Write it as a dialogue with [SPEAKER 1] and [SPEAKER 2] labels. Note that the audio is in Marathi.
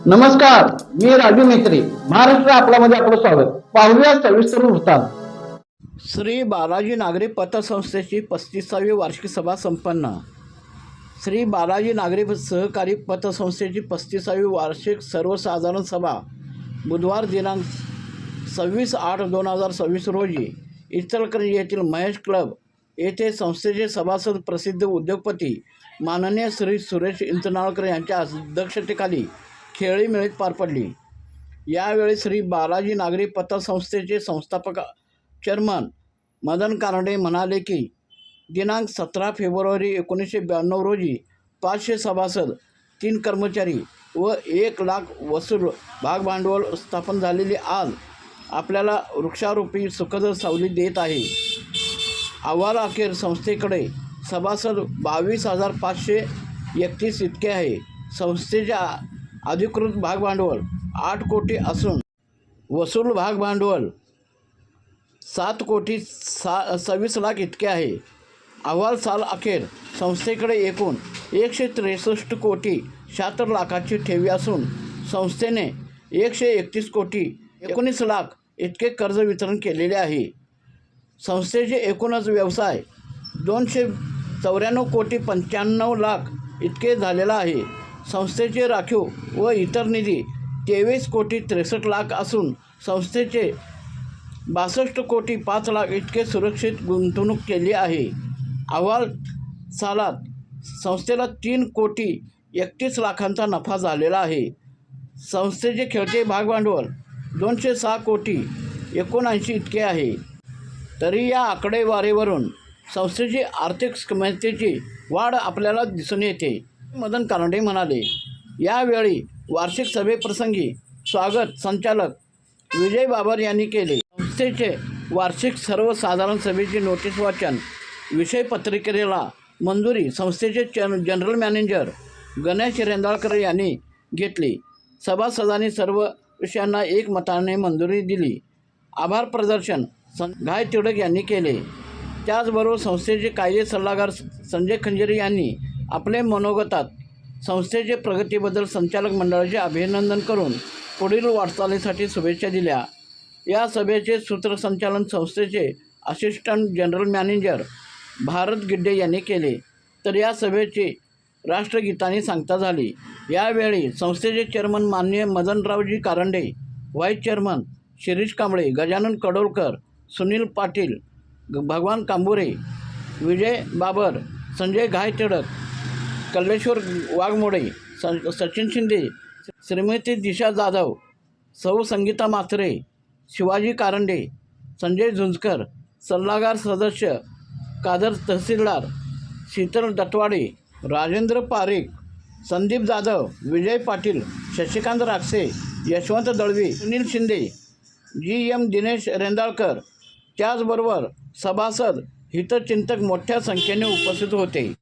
[SPEAKER 1] नमस्कार, मी राजू मेत्री. महाराष्ट्र आपल्यामध्ये आपलं स्वागत. पाहूया सविस्तर वृत्तांत.
[SPEAKER 2] श्री बालाजी नागरी पतसंस्थेची 35वी वार्षिक सभा संपन्न. श्री बालाजी नागरी सहकारी पतसंस्थेची 35वी वार्षिक सर्वसाधारण सभा बुधवार दिनांक 26/8/2026 रोजी इचलकरंजी येथील महेश क्लब येथे संस्थेचे सभासद प्रसिद्ध उद्योगपती माननीय श्री सुरेश इंचनाळकर यांच्या अध्यक्षतेखाली खेळीमेळीत पार पडली. यावेळी श्री बालाजी नागरी पतसंस्थेचे संस्थापक चेअरमन मदन कारंडे म्हणाले की दिनांक 17 फेब्रुवारी 1992 रोजी 500 सभासद, 3 कर्मचारी व 1 लाख वसूल भागभांडवल स्थापन झालेले आज आपल्याला वृक्षारोपी सुखद सावली देत आहे. अहवाल अखेर संस्थेकडे सभासद 22,531 इतके आहे. संस्थेच्या अधिकृत भागभांडवल 8 कोटी असून वसूल भागभांडवल 7,26 लाख इतके आहे. अहवाल साल अखेर संस्थेकडे एकूण 163 कोटी 76 लाखाची ठेवी असून संस्थेने 131 कोटी 19 लाख इतके कर्ज वितरण केलेले आहे. संस्थेचे एकूणच व्यवसाय 294 कोटी 95 लाख इतके झालेला आहे. संस्थेचे राखीव व इतर निधी 23 कोटी 63 लाख असून संस्थेचे 62 कोटी 5 लाख इतके सुरक्षित गुंतवणूक केली आहे. अहवाल सालात संस्थेला 3 कोटी 31 लाखांचा नफा झालेला आहे. संस्थेचे खेळते भागभांडवल 206 कोटी 79 इतके आहे. तरी या आकडेवारीवरून संस्थेची आर्थिक क्षमतेची वाढ आपल्याला दिसून येते, मदन कारंडे म्हणाले. यावेळी वार्षिक सभेप्रसंगी स्वागत संचालक विजय बाबर यांनी केले. संस्थेचे वार्षिक सर्वसाधारण सभेची नोटीस वाचन विषय पत्रिकेला मंजुरी संस्थेचे जनरल मॅनेजर गणेश रेंदाळकर यांनी घेतली. सभासदांनी सर्व विषयांना एकमताने मंजुरी दिली. आभार प्रदर्शन घाय तिडक यांनी केले. त्याचबरोबर संस्थेचे कायदे सल्लागार संजय खंजरी यांनी आपले मनोगतात संस्थेचे प्रगतीबद्दल संचालक मंडळाचे अभिनंदन करून पुढील वाटचालीसाठी शुभेच्छा दिल्या. या सभेचे सूत्रसंचालन संस्थेचे assistant general manager Bharat Gidde यांनी केले. तर या सभेची राष्ट्रगीताने सांगता झाली. यावेळी संस्थेचे चेअरमन माननीय मदनरावजी कारंडे, व्हाईस चेअरमन शिरीष कांबळे, गजानन कडोलकर, सुनील पाटील, भगवान कांबुरे, विजय बाबर, संजय घाय तिडक, कल्लेश्वर वाघमोडे, सचिन शिंदे, श्रीमती दिशा जाधव, सौ संगीता म्हात्रे, शिवाजी कारंडे, संजय झुंजकर, सल्लागार सदस्य कादर तहसीलदार, शीतल दटवाडे, राजेंद्र पारेख, संदीप जाधव, विजय पाटील, शशिकांत राक्षे, यशवंत दळवी, सुनील शिंदे, GM दिनेश रेंदाळकर, त्याचबरोबर सभासद हितचिंतक मोठ्या संख्येने उपस्थित होते.